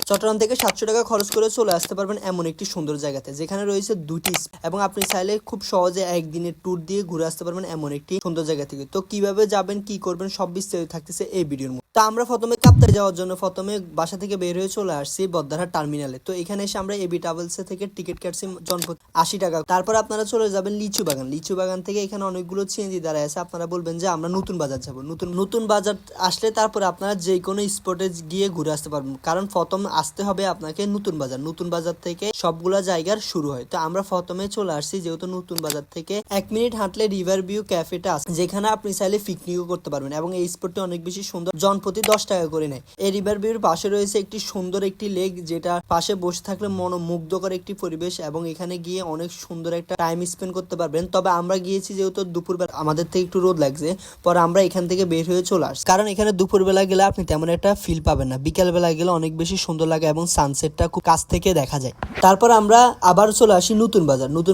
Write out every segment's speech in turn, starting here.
চট্টগ্রাম থেকে 700 টাকা খরচ করে চলে আসতে পারবেন এমন একটি সুন্দর জায়গাতে, যেখানে রয়েছে দুটি এবং আপনি চাইলে খুব সহজে একদিনের ট্যুর দিয়ে ঘুরে আসতে পারবেন এমন একটি সুন্দর জায়গা থেকে। তো কিভাবে যাবেন, কি করবেন, সব বিস্তারিত থাকতেছে এই ভিডিওর মধ্যে। তো আমরা প্রথমে কাপ্তাই যাওয়ার জন্য বাসা থেকে বের হয়ে চলে আসছি বদ্দারহাট টার্মিনালে। তো এখানে এসে আমরা এবি ট্রাভেলস থেকে টিকিট কাটছি জনপদ 80 টাকা। তারপর আপনারা চলে যাবেন লিচু বাগান থেকে এখানে অনেকগুলো সিএনজি দাঁড়ায় আছে। আপনারা বলবেন যে আমরা নতুন বাজার যাবো, নতুন বাজার আসলে তারপরে আপনারা যে কোনো স্পটে গিয়ে ঘুরে আসতে পারবেন, কারণ প্রথম আসতে হবে আপনাকে নতুন বাজার থেকে সবগুলা জায়গার শুরু হয়। তো আমরা প্রথমে চলে আসছি, যেহেতু নতুন বাজার থেকে 1 মিনিট হাঁটলে রিভার ভিউ ক্যাফেটা আছে, যেখানে আপনি চাইলে পিকনিকও করতে পারবেন এবং এই স্পটটি অনেক বেশি সুন্দর, জনপ্রতি 10 টাকা করে নেয়। এই রিভার ভিউর পাশে রয়েছে একটি সুন্দর একটি লেক, যেটা পাশে বসে থাকলে মনোমুগ্ধকর একটি পরিবেশ এবং এখানে গিয়ে অনেক সুন্দর একটা টাইম স্পেন্ড করতে পারবেন। তবে আমরা গিয়েছি যেহেতু দুপুরবেলা, আমাদের থেকে একটু রোদ লাগছে, পরে আমরা এখান থেকে বের হয়ে চলে আসছি, কারণ এখানে দুপুরবেলা গেলে আপনি তেমন একটা ফিল পাবেন না, বিকাল বেলা গেলে অনেক বেশি সুন্দর লাগে এবং সানসেটটা খুব কাছ থেকে দেখা যায়। তারপর আমরা আবার চলে আসি নতুন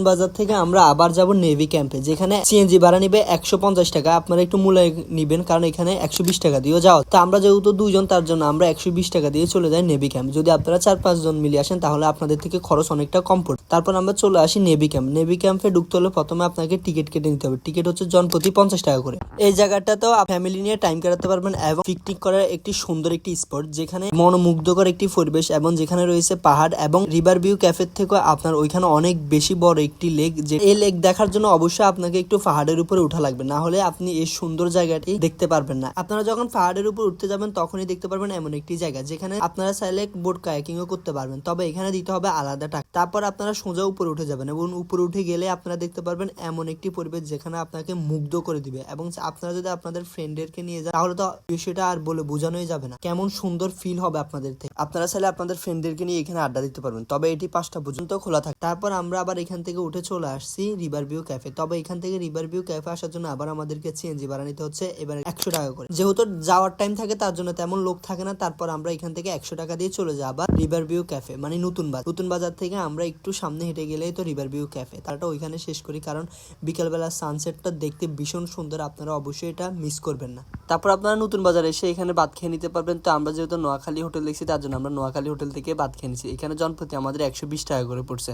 বাজার থেকে আমরা আবার যাব নেভি ক্যাম্পে, যেখানে সিএনজি ভাড়া নিবে 150 টাকা। আপনারা একটু মূল্য নিবেন, কারণ এখানে 120 টাকা দিয়েও যাওয়া। তো আমরা যেহেতু দুইজন, তার জন্য আমরা 120 টাকা দিয়ে চলে যাই নেভি ক্যাম্প। যদি আপনারা 4-5 জন মিলে আসেন তাহলে আপনাদের থেকে খরচ অনেকটা কম পড়ে। তারপর আমরা চলে আসি নেভি ক্যাম্পে ঢুকতে হলে প্রথমে আপনাকে টিকিট কেটে নিতে হবে। টিকিট হচ্ছে জনপ্রতি 50 টাকা করে। এই জায়গাটাতেও ফ্যামিলি নিয়ে টাইম কাটাতে পারবেন এবং পিকনিক করার একটি সুন্দর একটি স্পট, যেখানে মনোমুগ্ধকর একটি পরিবেশ এবং যেখানে রয়েছে পাহাড় এবং রিভার ভিউ ক্যাফে থেকে আপনার ওইখানে অনেক বেশি বড় একটি লেক। যে এই লেক দেখার জন্য অবশ্যই আপনাকে একটু পাহাড়ের উপরে উঠা লাগবে, না হলে আপনি এই সুন্দর জায়গাটি দেখতে পারবেন না। আপনারা যখন পাহাড়ের উপর উঠতে যাবেন তখনই দেখতে পারবেন এমন একটি জায়গা, যেখানে আপনারা চাইলে বোট কায়াকিংও করতে পারবেন, তবে এখানে দিতে হবে আলাদা টাকা। তারপর আপনারা সোজা উপরে উঠে যাবেন এবং উপরে উঠে গেলে আপনারা দেখতে পারবেন এমন একটি পরিবেশ, যেখানে আপনাকে মুগ্ধ করে দিবে। এবং আপনারা যদি আপনাদের ফ্রেন্ডদেরকে নিয়ে যান তাহলে তো বিষয়টা আর বলে বোঝানোই যাবে না, কেমন সুন্দর ফিল হবে আপনাদের থেকে। আপনারা চাইলে আপনাদের ফ্রেন্ডদেরকে নিয়ে এখানে আড্ডা দিতে পারবেন, তবে এটি 5টা পর্যন্ত খোলা থাকে। তারপর আমরা আবার এখান থেকে উঠে চলে আসছি রিভার ভিউ ক্যাফে। তবে এখান থেকে রিভার ভিউ ক্যাফে আসার জন্য আবার আমাদেরকে সিএনজি ভাড়া নিতে হচ্ছে এবার 100 টাকা করে। যেহেতু যাওয়ার টাইম থাকে তার জন্য তেমন লোক থাকে না। তারপর আমরা এখান থেকে 100 টাকা দিয়ে চলে যাই আবার রিভার ভিউ ক্যাফে, মানে নতুন বাজার থেকে আমরা একটু সামনে হেঁটে গেলেই তো রিভার ভিউ ক্যাফে। তারটা ওইখানে শেষ করি, কারণ বিকালবেলা সানসেটটা দেখতে ভীষণ সুন্দর, আপনারা অবশ্যই এটা মিস করবেন না। তারপর আপনারা নতুন বাজার এসে এখানে ভাত খেয়ে নিতে পারবেন। তো আমরা যেহেতু নোয়াখালী হোটেল দেখছি, তার জন্য আমরা নোয়াখালী হোটেল থেকে ভাত খেয়ে নিচ্ছি। এখানে জনপ্রতি আমাদের 120 টাকা করে পড়ছে।